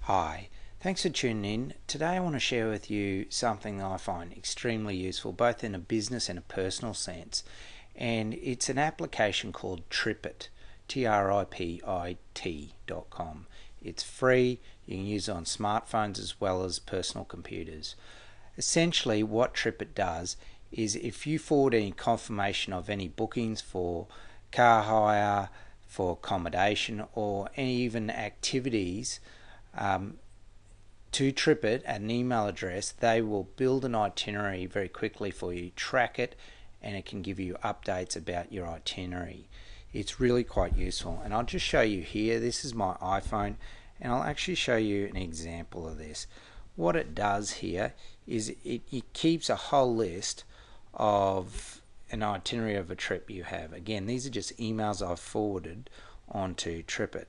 Hi, thanks for tuning in. Today I want to share with you something that I find extremely useful both in a business and a personal sense, and it's an application called Tripit, Tripit.com. It's free, you can use it on smartphones as well as personal computers. Essentially what Tripit does is if you forward any confirmation of any bookings for car hire, for accommodation, or any even activities to Tripit at an email address, they will build an itinerary very quickly for you, track it, and it can give you updates about your itinerary. It's really quite useful, and I'll just show you here. This is my iPhone, and I'll actually show you an example of this. What it does here is it keeps a whole list of an itinerary of a trip you have. Again, these are just emails I've forwarded onto Tripit.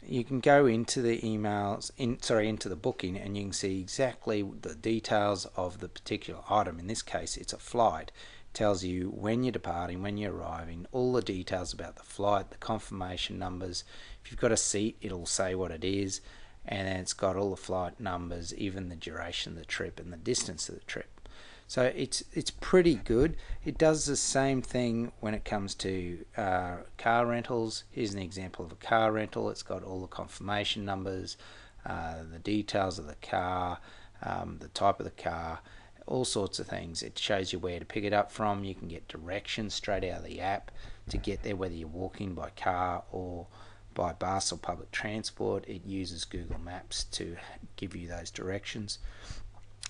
You can go into the emails, into the booking, and you can see exactly the details of the particular item. In this case, it's a flight. It tells you when you're departing, when you're arriving, all the details about the flight, the confirmation numbers. If you've got a seat, it'll say what it is, and then it's got all the flight numbers, even the duration of the trip and the distance of the trip. So it's pretty good. It does the same thing when it comes to car rentals. Here's an example of a car rental. It's got all the confirmation numbers, the details of the car, the type of the car, all sorts of things. It shows you where to pick it up from. You can get directions straight out of the app to get there, whether you're walking by car or by bus or public transport. It uses Google Maps to give you those directions.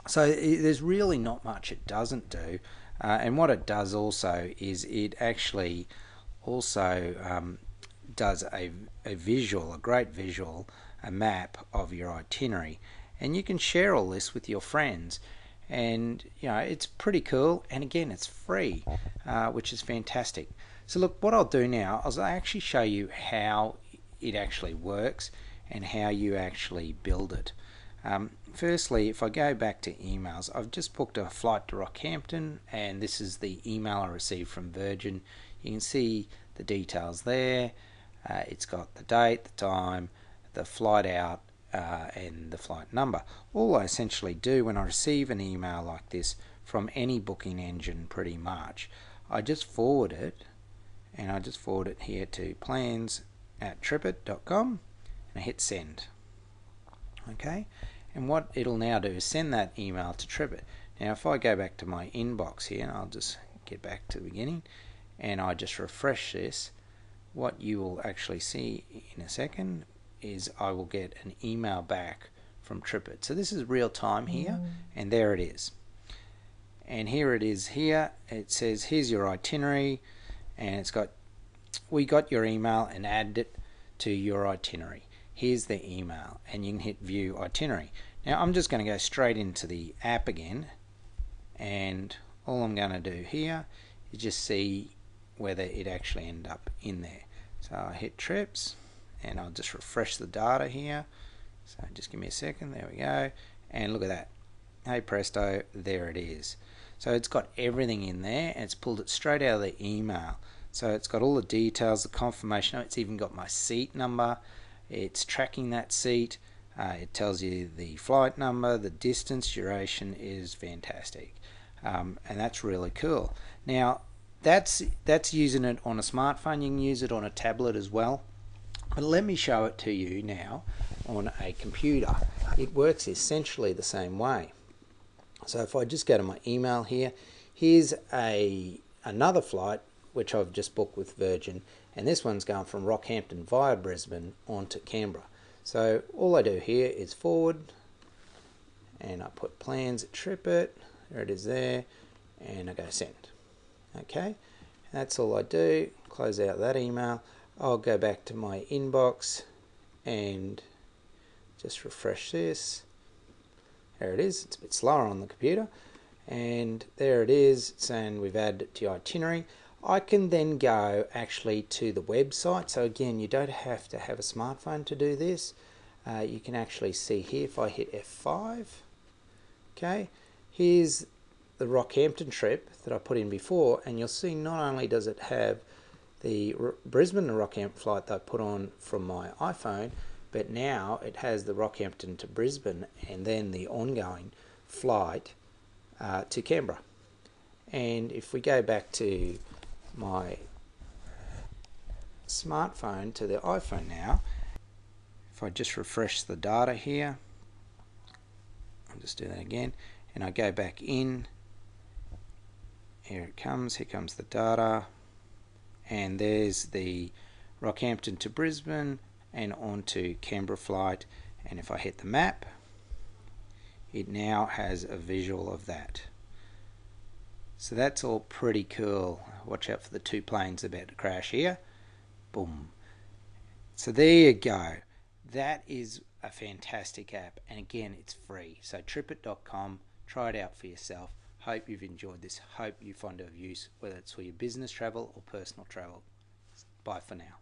So there's really not much it doesn't do, and what it does also is it actually also does a visual, a great visual, a map of your itinerary, and you can share all this with your friends, and it's pretty cool, and again it's free, which is fantastic. So look, what I'll do now is I'll actually show you how it actually works and how you actually build it. Firstly, if I go back to emails, I've just booked a flight to Rockhampton, and this is the email I received from Virgin. You can see the details there. It's got the date, the time, the flight out, and the flight number. All I essentially do when I receive an email like this from any booking engine pretty much, I just forward it, and I just forward it here to plans@tripit.com, and I hit send. Okay, and what it'll now do is send that email to Tripit. Now if I go back to my inbox here, and I'll just get back to the beginning, and I just refresh this, what you will actually see in a second is I will get an email back from Tripit. So this is real time here, and there it is. And here it is here. It says here's your itinerary, and it's got, we got your email and added it to your itinerary. Here's the email, and you can hit view itinerary. Now I'm just going to go straight into the app again, and all I'm going to do here is just see whether it actually ended up in there. So I hit trips, and I'll just refresh the data here. So just give me a second. There we go, and look at that. Hey presto, there it is. So it's got everything in there, and it's pulled it straight out of the email. So it's got all the details, the confirmation. It's even got my seat number. It's tracking that seat. It tells you the flight number, the distance, duration. Is fantastic, and that's really cool. Now that's using it on a smartphone. You can use it on a tablet as well, but let me show it to you now on a computer. It works essentially the same way. So if I just go to my email here, here's another flight which I've just booked with Virgin, and this one's going from Rockhampton via Brisbane onto Canberra. So all I do here is forward, and I put plans at Tripit, there it is there, and I go send. Okay, that's all I do. Close out that email. I'll go back to my inbox and just refresh this. There it is. It's a bit slower on the computer, and there it is, saying we've added it to your itinerary. I can then go actually to the website. So again, you don't have to have a smartphone to do this. You can actually see here if I hit F5. Okay, here's the Rockhampton trip that I put in before, and you'll see not only does it have the Brisbane to Rockhampton flight that I put on from my iPhone, but now it has the Rockhampton to Brisbane and then the ongoing flight to Canberra. And if we go back to my smartphone, to the iPhone now, if I just refresh the data here, I'll just do that again, and I go back in, here it comes, here comes the data, and there's the Rockhampton to Brisbane and on to Canberra flight, and if I hit the map, it now has a visual of that. So that's all pretty cool. Watch out for the two planes about to crash here. Boom. So there you go. That is a fantastic app, and again, it's free. So tripit.com, try it out for yourself. Hope you've enjoyed this. Hope you find it of use, whether it's for your business travel or personal travel. Bye for now.